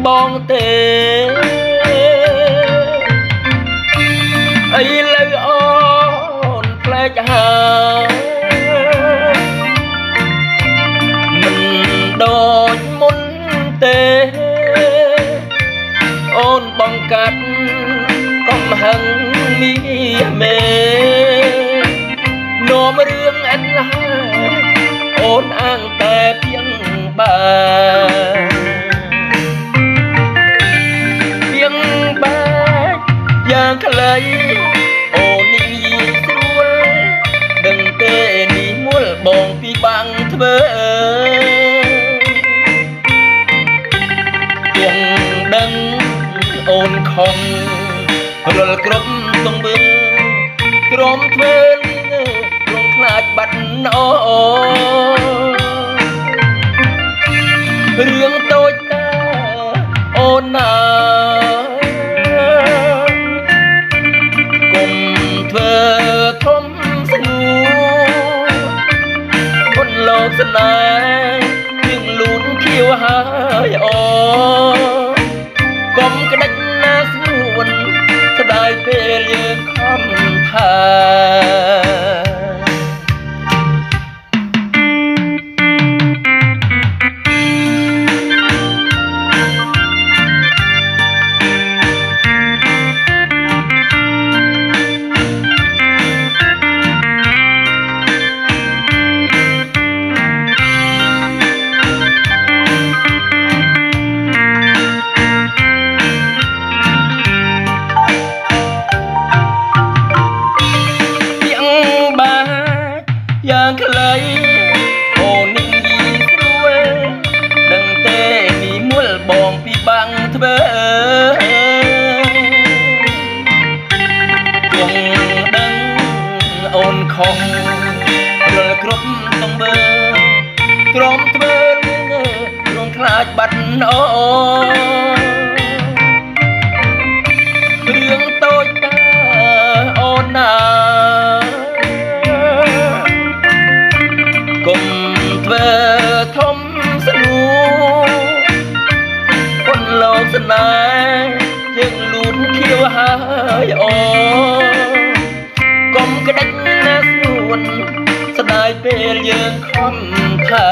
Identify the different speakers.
Speaker 1: បងទេអីលើអូនផ្លែកហើយមិនដូចមុនទេអូនបង្កាត់កំហឹងមានមេនាំរឿងអិនឡាអូនអាងតែពីងពីងបាយ៉ាងខ្លីអូននេះស្រួលដឹងទេនេះមួលបងពីបាំងធ្វើទៀងដឹងអូនខំរលគ្រប់ទង្វើក្រមធ្វើរងខ្លាចបាត់អូរឿងតូចតាអូនណាកុំធ្វើធំស្នូคนលោកស្នេហ៍យើងលូនខៀវហើយអូកុំក្តិចណាស្ងួនស្ដាយពេលយើងខំថាយ៉ាងខ្លីអូននេះស្រួលដឹងទេនេះមួលបងពីបាំងធ្វើគង់ដឹងអូនខំរលគ្រប់ទង្វើក្រមធ្វើរងខ្លាចបាត់អូរឿងតូចតាអូនណាកុំធ្វើធំស្នូคนលោកស្នេហ៍យើងលូនខៀវហើយអូកុំក្តិចណាស្ងួនស្ដាយពេលយើងខំថា